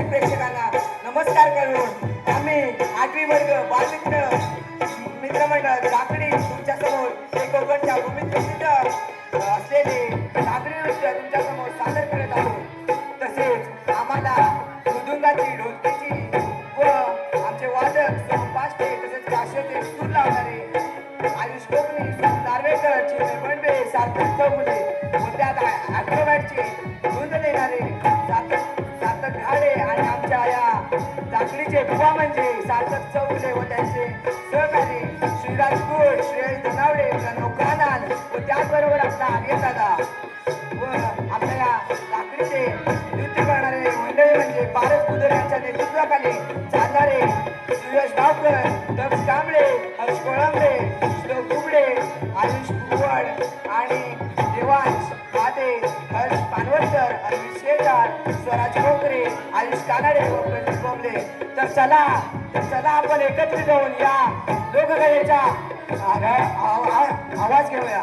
रसिक प्रेक्षकांना नमस्कार करून आम्ही 8वी वर्ग बालमित्र मित्रमंडळ झाकडी तुमच्या समोर एक कोकणच्या भूमीत प्रसिद्ध असलेले झाकडी नृत्य तुमच्या समोर सादर करत आहोत. तसेच आम्हाला मृदुंगाची ढोलकीची व आमचे वादक सोमपाष्टे तसेच काश्याचे सूर लावणारे आयुष कोकणी नार्वेकर चिमणे बंडवे सार्थक चौगुले व त्यात ॲक्रोबॅटची धुंद देणारे सार्थक घाडे आणि आमच्या या झाकडीचे बुवा म्हणजे सार्थक चौगुले व त्यांचे सहकारी श्रीराज गोड श्रेय धनावडे प्रणव कानाल व त्याचबरोबर आपला आर्यदादा व आपल्या या झाकडीचे नृत्य करणारे मंडळी म्हणजे पारस कुदर यांच्या नेतृत्वाखाली चालणारे सुयश भावकर दक्ष कांबळे हर्ष कोळंबे श्लोक बुबडे आयुष कुवड आणि देवांश माते हर्ष पानवरकर अरविंद शेजार स्वराज खोकरे आयुष कानाडे व प्रदीप बोंबले. तर चला आपण एकत्रित होऊन या लोककलेचा आवाज घेऊया.